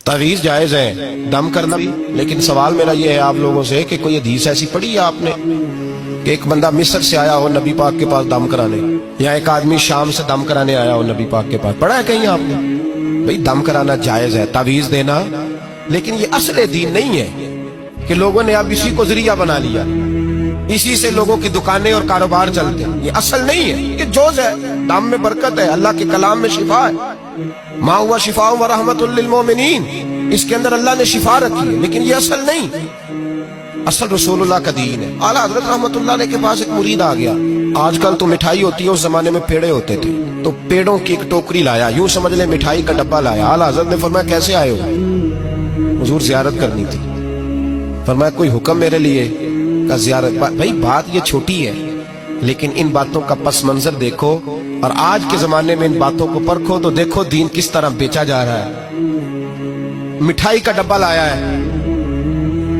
तावीज़ जायज़ है, दम करना भी, लेकिन सवाल मेरा ये है आप लोगों से कि कोई हदीस ऐसी पढ़ी है आपने कि एक बंदा मिस्र से आया हो नबी पाक के पास दम कराने, या एक आदमी शाम से दम कराने आया हो नबी पाक के पास? पढ़ा है कहीं आपने? भाई दम कराना जायज़ है, तावीज़ देना, लेकिन ये असल दीन नहीं है कि लोगों ने अब इसी को जरिया बना लिया, इसी से लोगों की दुकानें और कारोबार चलते हैं। ये असल नहीं है, ये जोज है। दम में बरकत है, अल्लाह के कलाम में शिफा है। मा हुआ शिफा व रहमतुल लिल मोमिनीन, इसके अंदर अल्लाह ने शिफा रखी है, लेकिन ये असल नहीं। असल रसूलुल्लाह का दीन है। आला हज़रत रहमतुल्लाह के पास एक मुरीद आ गया। आजकल तो मिठाई होती है, उस जमाने में पेड़े होते थे, तो पेड़ों की एक टोकरी लाया, यूं समझ ले मिठाई का डब्बा लाया। आला हज़रत ने फरमाया कैसे आए हो? हुजूर ज़ियारत करनी थी। फरमाया कोई हुक्म मेरे लिए? का ज़ियारत। भाई बात ये छोटी है, लेकिन इन बातों का पस मंजर देखो और आज के जमाने में इन बातों को परखो तो देखो दीन किस तरह बेचा जा रहा है। मिठाई का डब्बा लाया है,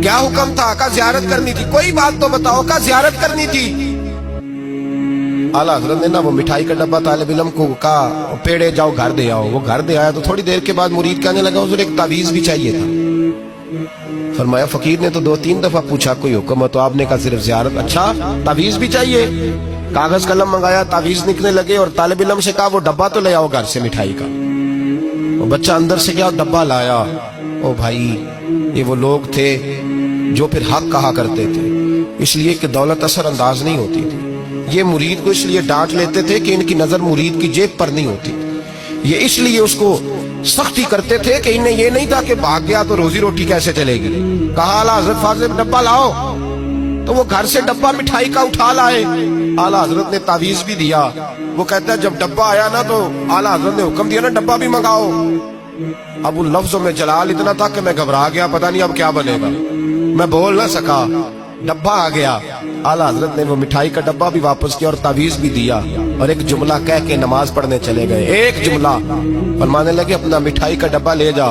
क्या हुक्म था? का ज़ियारत करनी थी। कोई बात तो बताओ, का ज़ियारत करनी थी। आला हज़रत ने ना वो मिठाई का डब्बा तालिब इल्म को कहा पेड़े जाओ घर दे आओ। वो घर दे आया तो थोड़ी देर के बाद मुरीद कहने लगा हुजूर एक तावीज़ भी चाहिए था। फरमाया फकीर ने तो 2-3 दफा पूछा कोई हुक्म है, तो आपने कहा सिर्फ ज़ियारत। अच्छा तावीज़ भी चाहिए? कागज कलम मंगाया, तावीज़ निकलने लगे और तालिब इल्म से कहा वो डब्बा तो ले आओ घर से मिठाई का। वो बच्चा अंदर से गया डब्बा लाया। ओ भाई ये वो लोग थे जो फिर हक कहा करते थे, इसलिए कि दौलत असर अंदाज नहीं होती थी। ये मुरीद को इसलिए डांट लेते थे कि इनकी नजर मुरीद की जेब पर नहीं होती। ये इसलिए उसको सख्ती करते थे कि इन्हें ये नहीं था कि भाग गया तो रोजी रोटी कैसे चलेगी। कहा आला हज़रत फाज़िल डब्बा लाओ, तो वो घर से डब्बा मिठाई का उठा लाए। आला हज़रत ने तावीज़ भी दिया। वो कहता है जब डब्बा आया ना तो आला हज़रत ने हुक्म दिया ना डब्बा भी मंगाओ। अब उन लफ्जों में जलाल इतना था कि मैं घबरा गया, पता नहीं अब क्या बनेगा। मैं बोल ना सका, डब्बा आ गया। आला हज़रत ने वो मिठाई का डब्बा भी वापस किया और तावीज़ भी दिया और एक जुमला कह के नमाज पढ़ने चले गए। एक जुमला फरमाने लगे अपना मिठाई का डब्बा ले जा।